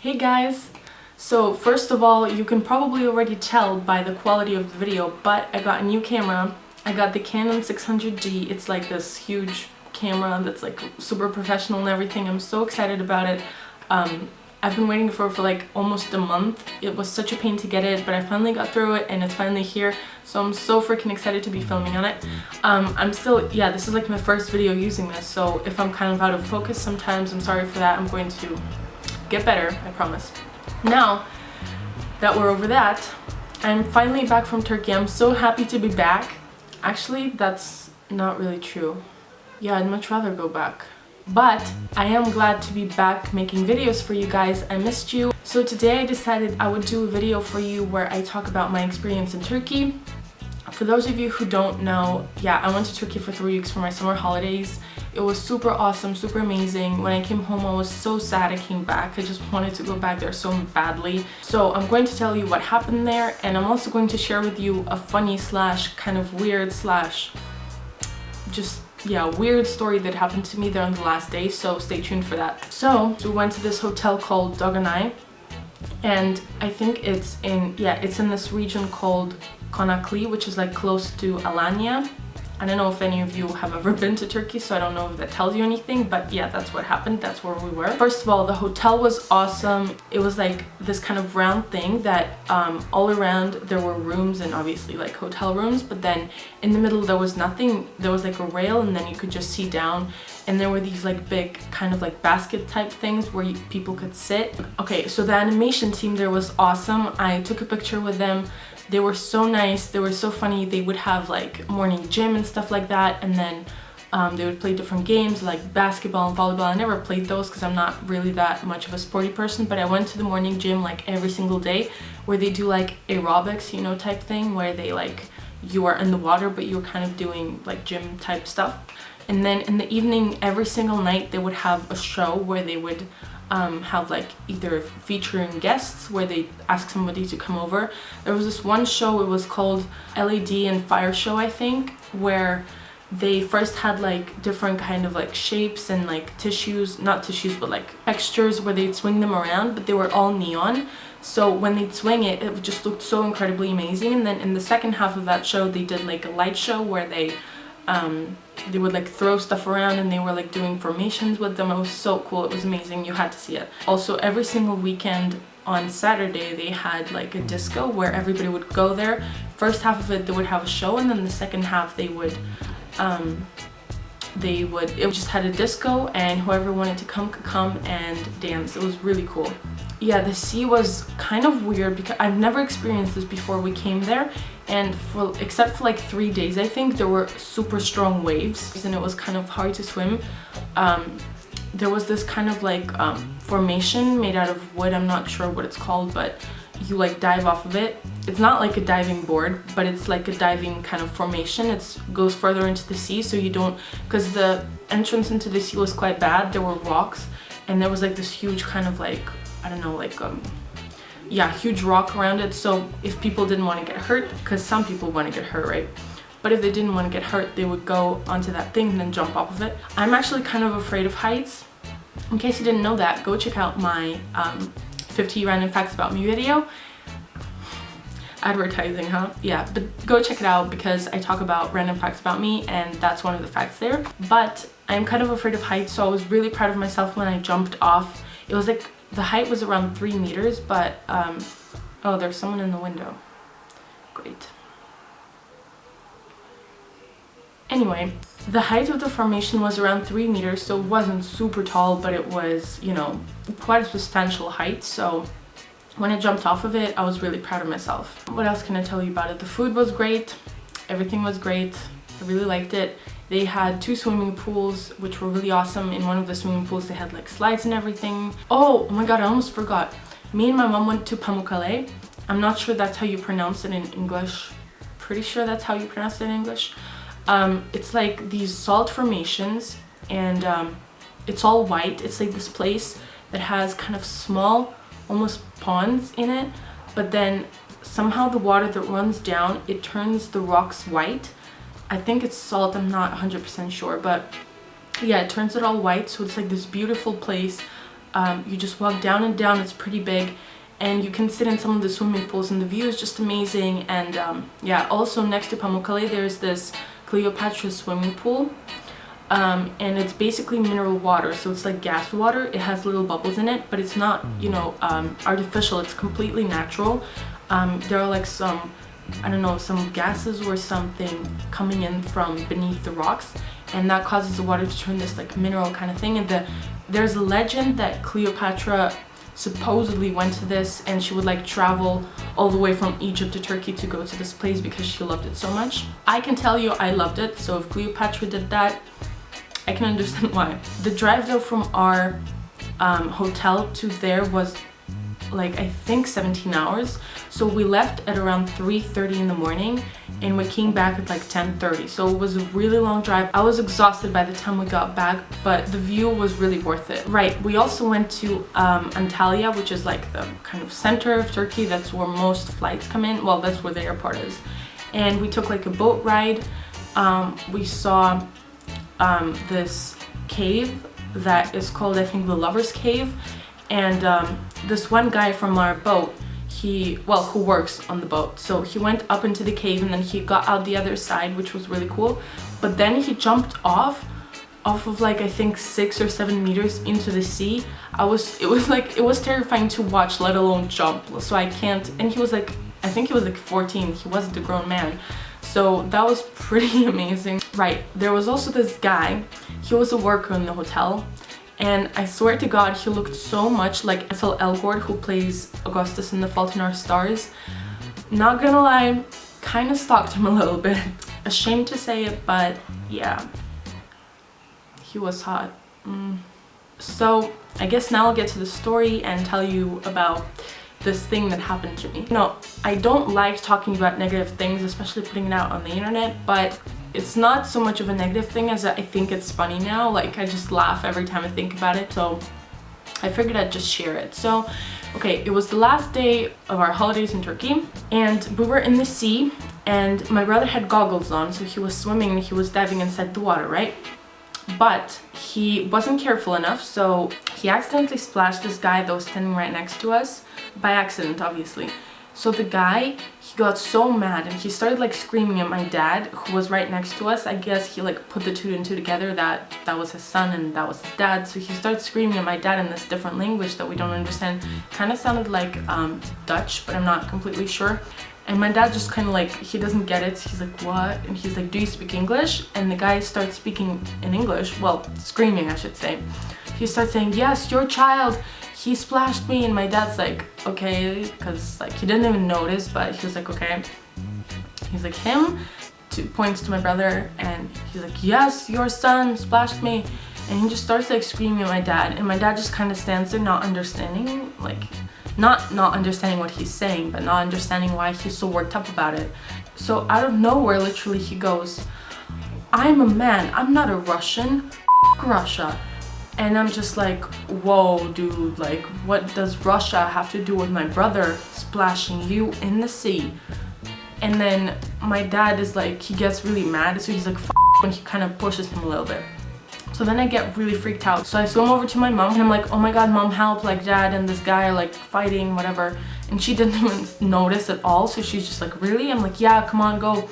Hey guys! So first of all, you can probably already tell by the quality of the video, but I got a new camera. I got the Canon 600D. It's like this huge camera that's like super professional and everything. I'm so excited about it. I've been waiting for like almost a month. It was such a pain to get it, but I finally got through it and it's finally here. So I'm so freaking excited to be filming on it. This is like my first video using this, so if I'm kind of out of focus sometimes, I'm sorry for that. I'm going to get better, I promise. Now that we're over that, I'm finally back from Turkey. I'm so happy to be back. Actually, that's not really true. Yeah, I'd much rather go back. But I am glad to be back making videos for you guys. I missed you. So today I decided I would do a video for you where I talk about my experience in Turkey. For those of you who don't know, yeah, I went to Turkey for 3 weeks for my summer holidays. It was super awesome, super amazing. When I came home, I was so sad I came back. I just wanted to go back there so badly. So I'm going to tell you what happened there, and I'm also going to share with you a funny slash kind of weird slash weird story that happened to me there on the last day, so stay tuned for that. So we went to this hotel called Doganay, and I think it's in this region called Konakli, which is like close to Alanya. I don't know if any of you have ever been to Turkey, so I don't know if that tells you anything, but yeah, that's what happened. That's where we were. First of all, the hotel was awesome. It was like this kind of round thing that all around there were rooms, and obviously like hotel rooms, but then in the middle there was nothing. There was like a rail, and then you could just see down, and there were these like big kind of like basket type things where people could sit. Okay, so the animation team there was awesome. I took a picture with them. They were so nice, they were so funny. They would have like morning gym and stuff like that, and then they would play different games like basketball and volleyball. I never played those because I'm not really that much of a sporty person, but I went to the morning gym like every single day where they do like aerobics, you know, type thing, where they like, you are in the water but you're kind of doing like gym type stuff. And then in the evening, every single night, they would have a show where they would have like either featuring guests where they ask somebody to come over. There was this one show, it was called LED and Fire Show, I think, where they first had like different kind of like shapes and like not tissues but like textures where they'd swing them around, but they were all neon. So when they'd swing it, it just looked so incredibly amazing. And then in the second half of that show, they did like a light show where they would like throw stuff around, and they were like doing formations with them. It was so cool. It was amazing. You had to see it. Also, every single weekend on Saturday they had like a disco where everybody would go there. First half of it they would have a show, and then the second half it just had a disco, and whoever wanted to come could come and dance. It was really cool. Yeah, the sea was kind of weird because I've never experienced this before. We came there, and except for like 3 days, I think, there were super strong waves, and it was kind of hard to swim. There was this kind of like formation made out of wood. I'm not sure what it's called, but you like dive off of it. It's not like a diving board, but it's like a diving kind of formation. It goes further into the sea, so you don't, because the entrance into the sea was quite bad. There were rocks, and there was like this huge kind of like, I don't know, like huge rock around it. So if people didn't want to get hurt, because some people want to get hurt, right? But if they didn't want to get hurt, they would go onto that thing and then jump off of it. I'm actually kind of afraid of heights. In case you didn't know that, go check out my 50 random facts about me video. Advertising, huh? Yeah, but go check it out because I talk about random facts about me, and that's one of the facts there. But I'm kind of afraid of heights, so I was really proud of myself when I jumped off. It was like, the height was around 3 meters, but oh, there's someone in the window. Great. Anyway, the height of the formation was around 3 meters, so it wasn't super tall, but it was, you know, quite a substantial height. So when I jumped off of it, I was really proud of myself. What else can I tell you about it? The food was great. Everything was great. I really liked it. They had 2 swimming pools, which were really awesome. In one of the swimming pools, they had like slides and everything. Oh my god, I almost forgot. Me and my mom went to Pamukkale. I'm not sure that's how you pronounce it in English. Pretty sure that's how you pronounce it in English. It's like these salt formations, and it's all white. It's like this place that has kind of small, almost ponds in it, but then somehow the water that runs down, it turns the rocks white. I think it's salt, I'm not 100% sure, but yeah, it turns it all white. So it's like this beautiful place. You just walk down and down. It's pretty big, and you can sit in some of the swimming pools, and the view is just amazing. And yeah, also next to Pamukkale there's this Cleopatra swimming pool, and it's basically mineral water, so it's like gas water. It has little bubbles in it, but it's not, you know, artificial. It's completely natural. There are like some, I don't know, some gases or something coming in from beneath the rocks, and that causes the water to turn this like mineral kind of thing. And there's a legend that Cleopatra supposedly went to this, and she would like travel all the way from Egypt to Turkey to go to this place because she loved it so much. I can tell you I loved it, so if Cleopatra did that, I can understand why. The drive though from our hotel to there was like, I think 17 hours. So we left at around 3:30 in the morning, and we came back at like 10:30. So it was a really long drive. I was exhausted by the time we got back, but the view was really worth it. Right, we also went to Antalya, which is like the kind of center of Turkey. That's where most flights come in. Well, that's where the airport is. And we took like a boat ride. We saw this cave that is called, I think, the Lover's Cave. And this one guy from our boat, who works on the boat, so he went up into the cave and then he got out the other side, which was really cool. But then he jumped off of like, I think 6 or 7 meters into the sea. It was terrifying to watch, let alone jump. So I can't. And he was like, I think he was like 14. He wasn't a grown man. So that was pretty amazing. Right, there was also this guy. He was a worker in the hotel. And I swear to God, he looked so much like Ansel Elgort, who plays Augustus in The Fault in Our Stars. Not gonna lie, kind of stalked him a little bit. Ashamed to say it, but yeah, he was hot. So I guess now I'll get to the story and tell you about this thing that happened to me. No, I don't like talking about negative things, especially putting it out on the internet, but it's not so much of a negative thing as I think it's funny now. Like, I just laugh every time I think about it, so I figured I'd just share it. So, okay, it was the last day of our holidays in Turkey, and we were in the sea, and my brother had goggles on, so he was swimming and he was diving inside the water, right? But he wasn't careful enough, so he accidentally splashed this guy that was standing right next to us, by accident, obviously. So the guy, he got so mad and he started like screaming at my dad, who was right next to us. I guess he like put the two and two together, that was his son and that was his dad. So he started screaming at my dad in this different language that we don't understand. Kind of sounded like Dutch, but I'm not completely sure. And my dad just kind of like, he doesn't get it. He's like, what? And he's like, do you speak English? And the guy starts speaking in English, well, screaming, I should say. He starts saying, yes, your child, he splashed me. And my dad's like, okay, because like he didn't even notice, but he was like, okay. He's like, him? Points to my brother, and he's like, yes, your son splashed me. And he just starts like screaming at my dad, and my dad just kind of stands there not understanding, like not understanding what he's saying, but not understanding why he's so worked up about it. So out of nowhere, literally, he goes, I'm a man, I'm not a Russian, Russia. And I'm just like, whoa, dude, like, what does Russia have to do with my brother splashing you in the sea? And then my dad is like, he gets really mad, so he's like, F when he kind of pushes him a little bit. So then I get really freaked out. So I swim over to my mom and I'm like, oh my god, mom, help, like dad and this guy are like fighting, whatever. And she didn't even notice at all, so she's just like, really? I'm like, yeah, come on, go.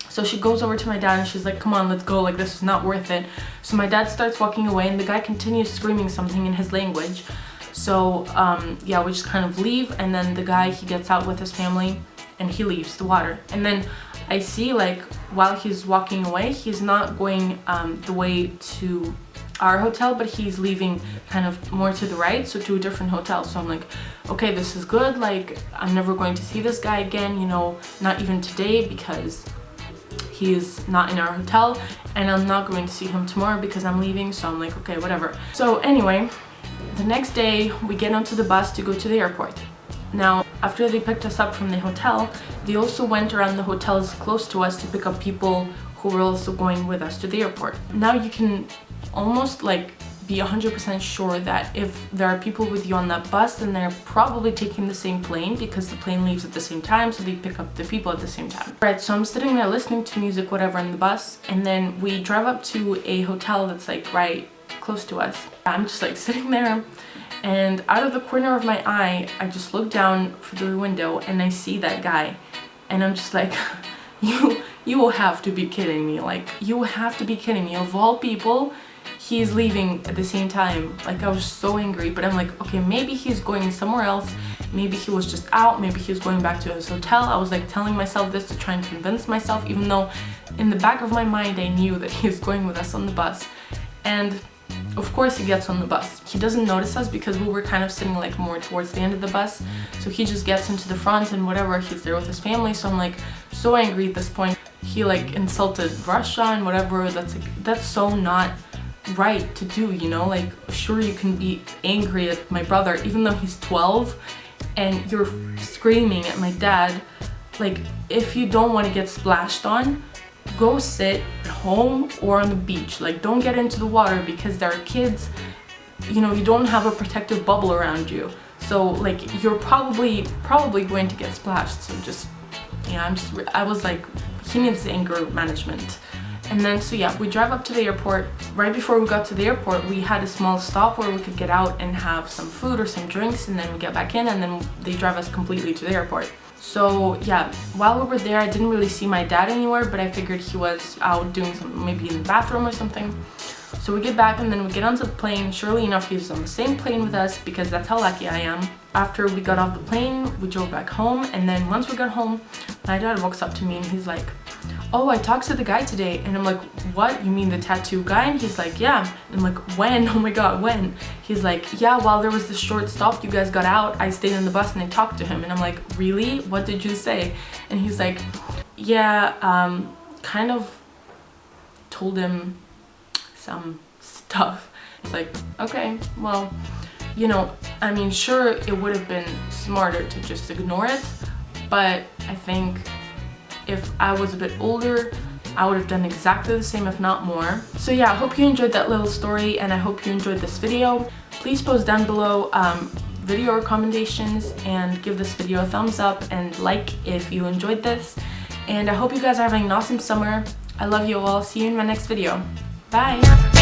So she goes over to my dad and she's like, come on, let's go, like this is not worth it. So my dad starts walking away and the guy continues screaming something in his language. So yeah, we just kind of leave, and then the guy, he gets out with his family and he leaves the water. And then I see, like, while he's walking away, he's not going the way to our hotel, but he's leaving kind of more to the right, so to a different hotel. So I'm like, okay, this is good, like I'm never going to see this guy again, you know, not even today, because he's not in our hotel, and I'm not going to see him tomorrow because I'm leaving. So I'm like, okay, whatever. So anyway, the next day we get onto the bus to go to the airport. Now, after they picked us up from the hotel, they also went around the hotels close to us to pick up people who were also going with us to the airport. Now you can almost like be 100% sure that if there are people with you on that bus, then they're probably taking the same plane, because the plane leaves at the same time, so they pick up the people at the same time. Right, so I'm sitting there listening to music, whatever, in the bus, and then we drive up to a hotel that's like right close to us. I'm just like sitting there, and out of the corner of my eye, I just look down through the window and I see that guy, and I'm just like, you will have to be kidding me. Like, you will have to be kidding me. Of all people, he's leaving at the same time. Like, I was so angry, but I'm like, okay, maybe he's going somewhere else. Maybe he was just out. Maybe he was going back to his hotel. I was like telling myself this to try and convince myself, even though in the back of my mind I knew that he was going with us on the bus. And of course he gets on the bus. He doesn't notice us because we were kind of sitting like more towards the end of the bus. So he just gets into the front and whatever, he's there with his family. So I'm like so angry at this point. He like insulted Russia and whatever. That's so not right to do, you know? Like, sure, you can be angry at my brother even though he's 12 and you're screaming at my dad. Like, if you don't want to get splashed on, go sit at home or on the beach. Like, don't get into the water because there are kids, you know, you don't have a protective bubble around you, so like you're probably going to get splashed. So just, yeah, I was like, he needs anger management. And then so yeah, we drive up to the airport. Right before we got to the airport, we had a small stop where we could get out and have some food or some drinks, and then we get back in, and then they drive us completely to the airport. So yeah, while we were there, I didn't really see my dad anywhere, but I figured he was out doing something, maybe in the bathroom or something. So we get back and then we get onto the plane. Surely enough, he was on the same plane with us because that's how lucky I am. After we got off the plane, we drove back home, and then once we got home, my dad walks up to me and he's like, oh, I talked to the guy today. And I'm like, what? You mean the tattoo guy? And he's like, yeah. And I'm like, when? Oh my god, when? He's like, yeah, while there was this short stop, you guys got out, I stayed in the bus and I talked to him. And I'm like, really? What did you say? And he's like, yeah, kind of told him some stuff. It's like, okay, well, you know, I mean, sure, it would have been smarter to just ignore it, but I think if I was a bit older, I would have done exactly the same, if not more. So yeah, I hope you enjoyed that little story, and I hope you enjoyed this video. Please post down below video recommendations, and give this video a thumbs up and like if you enjoyed this. And I hope you guys are having an awesome summer. I love you all. See you in my next video. Bye!